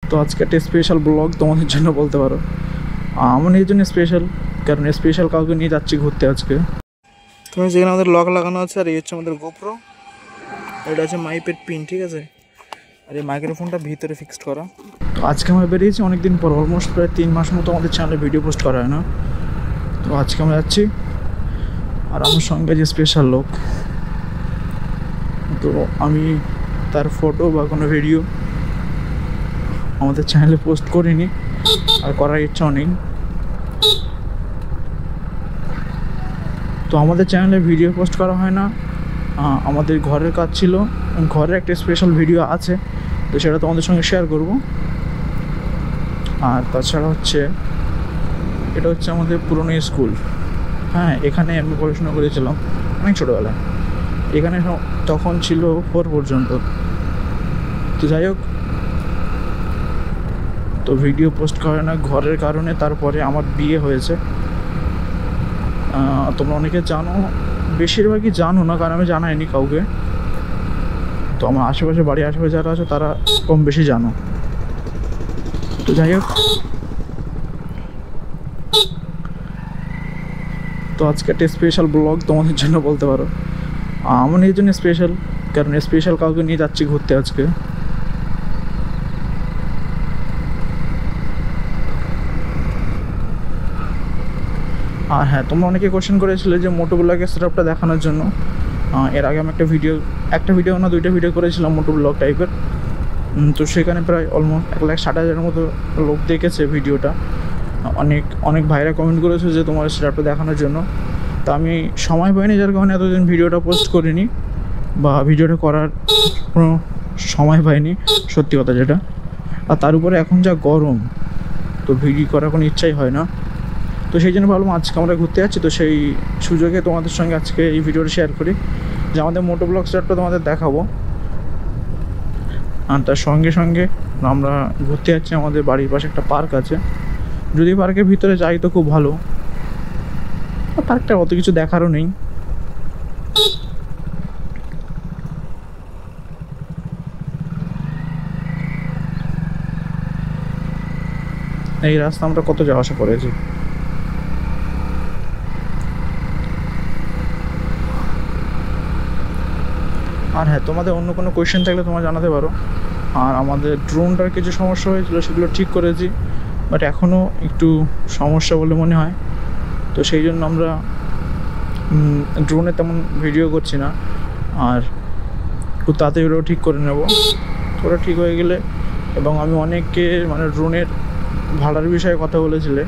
তো আজকে একটা স্পেশাল ব্লগ তোমাদের জন্য বলতে পারো। আমার নিজের জন্য স্পেশাল, কারণ স্পেশাল কাউকে নিয়ে যাচ্ছি ঘুরতে আজকে। তুমি যেখানে আমাদের লক লাগানো আছে, আর এই হচ্ছে আমাদের গোপ্রো, এটা হচ্ছে মাইপের পিন, ঠিক আছে। আর এই মাইক্রোফোনটা ভিতরে ফিক্সড করা। তো আজকে আমরা বেরিয়েছি অনেকদিন পর, অলমোস্ট প্রায় 3 মাস মতো আমাদের চ্যানেলে ভিডিও পোস্ট করা হয় না। তো আজকে আমরা যাচ্ছি, আর আমার সঙ্গে যে স্পেশাল লোক। তো আমি তার ফটো বা কোনো ভিডিও আমাদের চ্যানেলে পোস্ট করিনি, আর করার ইচ্ছাও নেই। তো আমাদের চ্যানেলে ভিডিও পোস্ট করা হয় না, আমাদের ঘরের কাজ ছিল, ঘরের একটা স্পেশাল ভিডিও আছে, তো সেটা তোমাদের সঙ্গে শেয়ার করব। আর তাছাড়া হচ্ছে এটা হচ্ছে আমাদের পুরনো স্কুল। হ্যাঁ, এখানে আমি পড়াশোনা করেছিলাম অনেক ছোটোবেলায়। এখানে তখন ছিল 4 পর্যন্ত। তো যাই হোক, তো ভিডিও পোস্ট করে না ঘরের কারণে। তারপরে আমার বিয়ে হয়েছে, তোমরা অনেকে জানো, বেশিরভাগই জানো না, কারণ আমি জানাইনি কাউকে। তো আমার আশেপাশে, বাড়ির আশেপাশে যারা আছে তারা কম বেশি জানো। তো যাই হোক, তো আজকে একটা স্পেশাল ব্লগ তোমাদের জন্য বলতে পারো। আমার নিজের জন্য স্পেশাল, কারণ স্পেশাল কাউকে নিয়ে যাচ্ছি ঘুরতে আজকে। আর হ্যাঁ, তোমরা অনেকে কোশ্চেন করেছিলে যে মোটো ব্লগের সেটআপটা দেখানোর জন্য। এর আগে আমি একটা ভিডিও না 2টা ভিডিও করেছিলাম মোটো ব্লগ টাইপের। তো সেখানে প্রায় অলমোস্ট 1,60,000 মতো লোক দেখেছে ভিডিওটা। অনেক ভাইরা কমেন্ট করেছে যে তোমার সেটআপটা দেখানোর জন্য। তো আমি সময় পাইনি, যার কারণে এতদিন ভিডিওটা পোস্ট করিনি, বা ভিডিওটা করার কোনো সময় পাইনি, সত্যি কথা যেটা। আর তার উপরে এখন যা গরম, তো ভিডিও করার কোনো ইচ্ছাই হয় না। তো সেই জন্য ভাবলাম আজকে আমরা ঘুরতে যাচ্ছি, তো সেই সুযোগে তোমাদের সঙ্গে আজকে এই ভিডিওটা শেয়ার করি, যে আমাদের মোটো ব্লগ সেটআপটা তোমাদের দেখাবো। আর তার সঙ্গে সঙ্গে আমরা ঘুরতে যাচ্ছি, আমাদের বাড়ির পাশে একটা পার্ক আছে। যদি পার্কের ভিতরে যাই তো খুব ভালো, পার্কটা অত কিছু দেখারও নেই। এই রাস্তা আমরা কত যাওয়া আসা করেছি। আর হ্যাঁ, তোমাদের অন্য কোনো কোয়েশ্চেন থাকলে তোমরা জানাতে পারো। আর আমাদের ড্রোনটার কিছু সমস্যা হয়েছিল, সেগুলো ঠিক করেছি, বাট এখনও একটু সমস্যা বলে মনে হয়। তো সেই জন্য আমরা ড্রোনে তেমন ভিডিও করছি না, আর খুব তাড়াতাড়ি ওটাও ঠিক করে নেব। ওটা ঠিক হয়ে গেলে, এবং আমি অনেককে মানে ড্রোনের ভাড়ার বিষয়ে কথা বলেছিলে,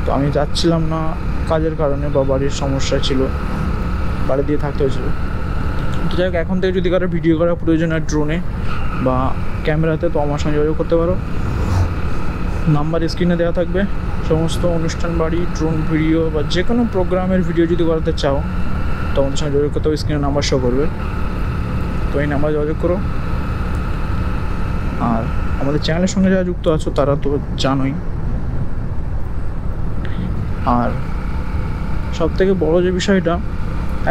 তো আমি যাচ্ছিলাম না কাজের কারণে, বা বাড়ির সমস্যা ছিল, বাড়ি দিয়ে থাকতে হয়েছিল। তো যাই হোক, এখন থেকে যদি কারো ভিডিও করার প্রয়োজন হয় ড্রোনে বা ক্যামেরাতে, তো আমার সঙ্গে যোগাযোগ করতে পারো। নাম্বার স্ক্রিনে দেওয়া থাকবে। সমস্ত অনুষ্ঠান বাড়ি, ড্রোন ভিডিও বা যে কোনো প্রোগ্রামের ভিডিও যদি করাতে চাও, তো আমাদের সঙ্গে যোগাযোগ করতে হবে, স্ক্রিনে নাম্বার শো করবে। তো এই নাম্বারে যোগাযোগ করো। আর আমাদের চ্যানেলের সঙ্গে যারা যুক্ত আছো তারা তো জানোই। আর সবথেকে বড় যে বিষয়টা,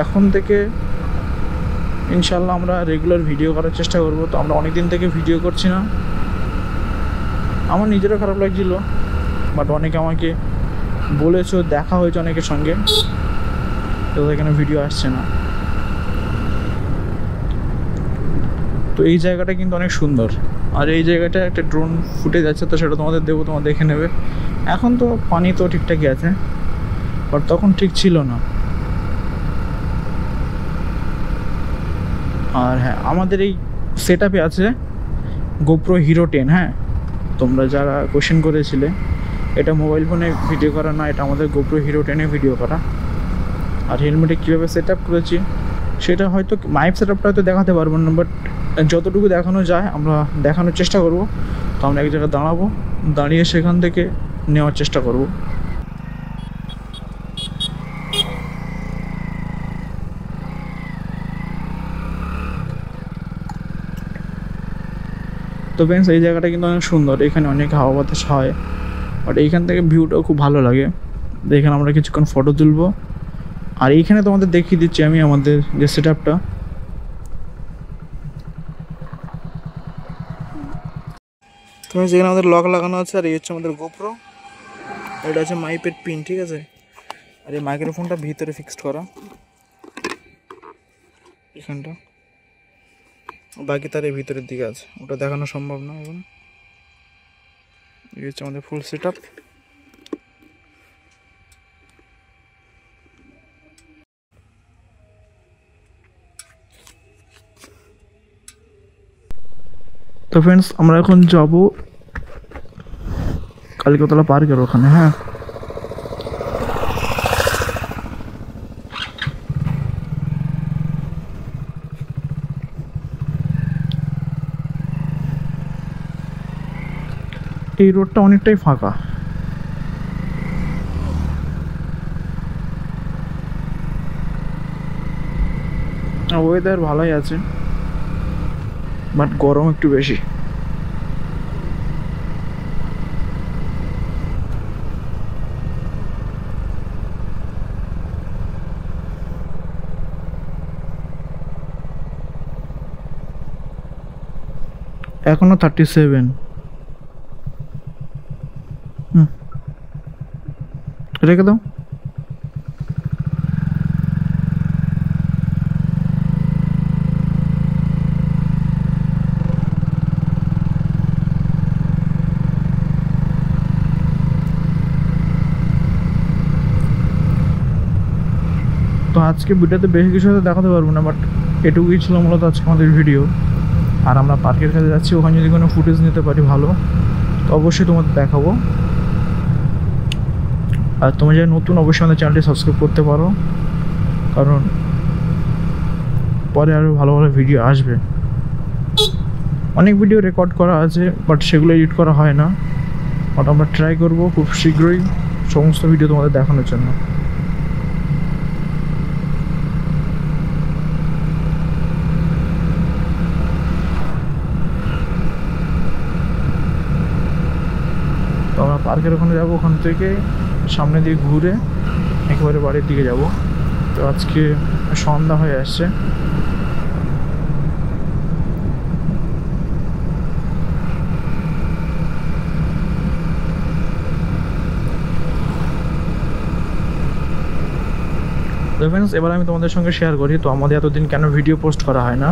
এখন থেকে ইনশাল্লাহ আমরা রেগুলার ভিডিও করার চেষ্টা করব। তো আমরা অনেক দিন থেকে ভিডিও করছি না, আমার নিজেরও খারাপ লাগছিল, বাট অনেকে আমাকে বলেছো, দেখা হয়েছে অনেকের সঙ্গে, তো এখানে ভিডিও আসছে না। তো এই জায়গাটা কিন্তু অনেক সুন্দর, আর এই জায়গাটা একটা ড্রোন ফুটেজ আছে, তো সেটা তোমাদের দেবো, তোমরা দেখে নেবে। এখন তো পানি তো ঠিকঠাকই আছে, বাট তখন ঠিক ছিল না। আর হ্যাঁ, আমাদের এই সেটআপে আছে গোপ্রো হিরো 10। হ্যাঁ, তোমরা যারা কোশ্চেন করেছিলে, এটা মোবাইল ফোনে ভিডিও করা না, এটা আমাদের গোপ্রো হিরো 10-এ ভিডিও করা। আর হেলমেটে কীভাবে সেটআপ করেছি সেটা হয়তো মাইক সেটআপটা হয়তো দেখাতে পারবো না, বাট যতটুকু দেখানো যায় আমরা দেখানোর চেষ্টা করব। তো আমরা এক জায়গায় দাঁড়াবো, দাঁড়িয়ে সেখান থেকে নেওয়ার চেষ্টা করব। তো ফ্রেন্ডস, এই জায়গাটা কিন্তু অনেক সুন্দর, এখানে অনেক হাওয়া বাতাস হয়, বাট এইখান থেকে ভিউটাও খুব ভালো লাগে। এখানে আমরা কিছুক্ষণ ফটো তুলবো। আর এইখানে তোমাদের দেখিয়ে দিচ্ছি আমি আমাদের যে সেটআপটা। তুমি যেখানে আমাদের লক লাগানো আছে, আর এই হচ্ছে আমাদের গোপ্রো, এটা হচ্ছে মাইপের পিন, ঠিক আছে। আর এই মাইক্রোফোনটা ভিতরে ফিক্সড করা এখানটা, বাকি তার এই ভিতরের দিকে আছে, ওটা দেখানো সম্ভব না এখন। এই হচ্ছে আমাদের ফুল সেট আপ। তো ফ্রেন্ডস, আমরা এখন যাব কালিকাতলা পার্কের ওখানে। হ্যাঁ, এই রোডটা অনেকটাই ফাঁকা। ওয়েদার ভালোই আছে, বাট গরম একটু বেশি। এখনো 37। রেখে দাও। তো আজকে ভিডিওতে বেশি কিছু হয়তো দেখাতে পারবো না, বাট এটুকুই ছিল মূলত আজকে আমাদের ভিডিও। আর আমরা পার্কের কাছে যাচ্ছি, ওখানে যদি কোনো ফুটেজ নিতে পারি ভালো, তো অবশ্যই তোমাদের দেখাবো। আর তুমি যারা নতুন, অবশ্যই আমাদের চ্যানেলটি সাবস্ক্রাইব করতে পারো, কারণ পরে আরও ভালো ভালো ভিডিও আসবে। অনেক ভিডিও রেকর্ড করা আছে, বাট সেগুলো এডিট করা হয় না। বাট আমরা ট্রাই করবো খুব শীঘ্রই সমস্ত ভিডিও তোমাদের দেখানোর জন্য। তো আমরা পার্কের ওখানে যাবো, ওখান থেকে সামনে দিয়ে ঘুরে একেবারে বাড়ির দিকে যাব। তো আজকে সন্ধ্যা হয়ে আসছে। তো ফ্রেন্ডস, এবার আমি তোমাদের সঙ্গে শেয়ার করি তো আমাদের এতদিন কেন ভিডিও পোস্ট করা হয় না।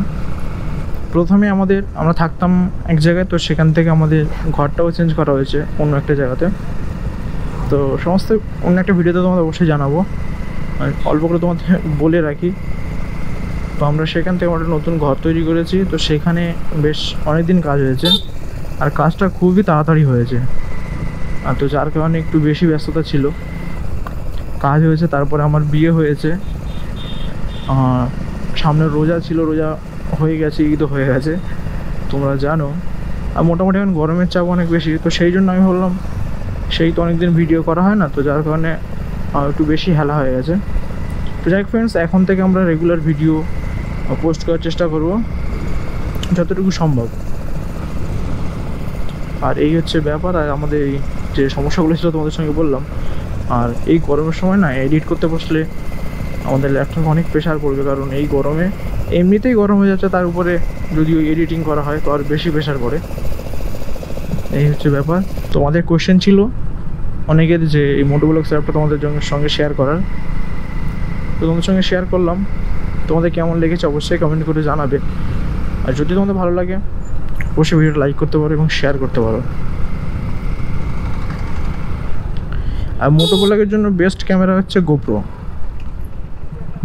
প্রথমে আমরা থাকতাম এক জায়গায়, তো সেখান থেকে আমাদের ঘরটাও চেঞ্জ করা হয়েছে অন্য একটা জায়গাতে। তো সমস্ত অন্য একটা ভিডিওতে তোমাদের অবশ্যই জানাবো, অল্প করে তোমাদের বলে রাখি। তো আমরা সেখান থেকে একটা নতুন ঘর তৈরি করেছি, তো সেখানে বেশ অনেক দিন কাজ হয়েছে, আর কাজটা খুবই তাড়াতাড়ি হয়েছে। আর তো যার কারণে একটু বেশি ব্যস্ততা ছিল, কাজ হয়েছে। তারপরে আমার বিয়ে হয়েছে, সামনে রোজা ছিল, রোজা হয়ে গেছে, ঈদও হয়ে গেছে তোমরা জানো। আর মোটামুটি এখন গরমের চাপ অনেক বেশি, তো সেই জন্য আমি বললাম সেই তো অনেকদিন ভিডিও করা হয় না, তো যার কারণে একটু বেশি হেলা হয়ে গেছে। তো যাই হোক ফ্রেন্ডস, এখন থেকে আমরা রেগুলার ভিডিও পোস্ট করার চেষ্টা করব যতটুকু সম্ভব। আর এই হচ্ছে ব্যাপার। আর আমাদের এই যে সমস্যাগুলো ছিল তোমাদের সঙ্গে বললাম, আর এই গরমের সময় না এডিট করতে বসলে আমাদের ল্যাপটপে অনেক প্রেশার পড়বে, কারণ এই গরমে এমনিতেই গরম হয়ে যাচ্ছে, তার উপরে যদি এডিটিং করা হয় তো আর বেশি প্রেশার পড়ে। এই হচ্ছে ব্যাপার। তোমাদের কোয়েশ্চেন ছিল অনেকের যে এই মোটোব্লগস অ্যাপটা তোমাদের সঙ্গে শেয়ার করার, তো তোমাদের সঙ্গে শেয়ার করলাম। তোমাদের কেমন লেগেছে অবশ্যই কমেন্ট করে জানাবে। আর যদি তোমাদের ভালো লাগে অবশ্যই ভিডিওটা লাইক করতে পারো এবং শেয়ার করতে পারো। আর মোটোব্লগের জন্য বেস্ট ক্যামেরা হচ্ছে গোপ্রো।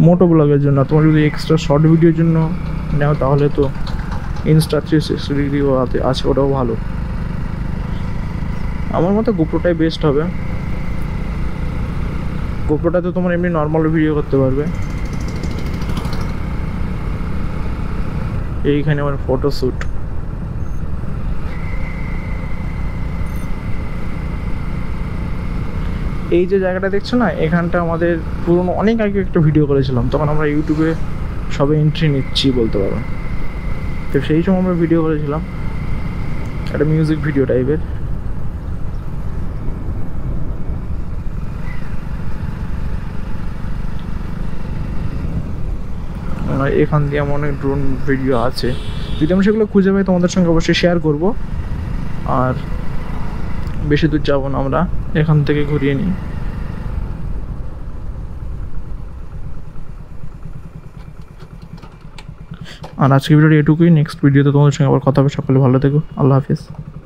মোটোব্লগের জন্য তোমার যদি এক্সট্রা শর্ট ভিডিওর জন্য নাও তাহলে তো Insta360 আছে, ওটাও ভালো। আমার মতে গোপ্রোটাই বেস্ট হবে। গোপ্রোটাতে তোমার এমনি নর্মাল ভিডিও করতে পারবে। এইখানে আমার ফটোশ্যুট। এই যে জায়গাটা দেখছো না, এখানটা আমাদের পুরনো অনেক আগে একটা ভিডিও করেছিলাম, তখন আমরা ইউটিউবে সবে এন্ট্রি নিচ্ছি বলতে পারো। তো সেই সময় আমরা ভিডিও করেছিলাম একটা মিউজিক ভিডিও টাইপের। এখান দিয়ে আমার অনেক ড্রোন ভিডিও আছে, যদি আমি সেগুলো খুঁজে পাই তোমাদের সঙ্গে অবশ্যই শেয়ার করব। আর বেশি দূর যাবো না, আমরা এখান থেকে ঘুরিয়ে নিই। আর আজকে ভিডিওটা এটুকুই। নেক্সট ভিডিওতে তোমাদের সঙ্গে আবার কথা হবে। সকলে ভালো থেকো। আল্লাহ হাফিজ।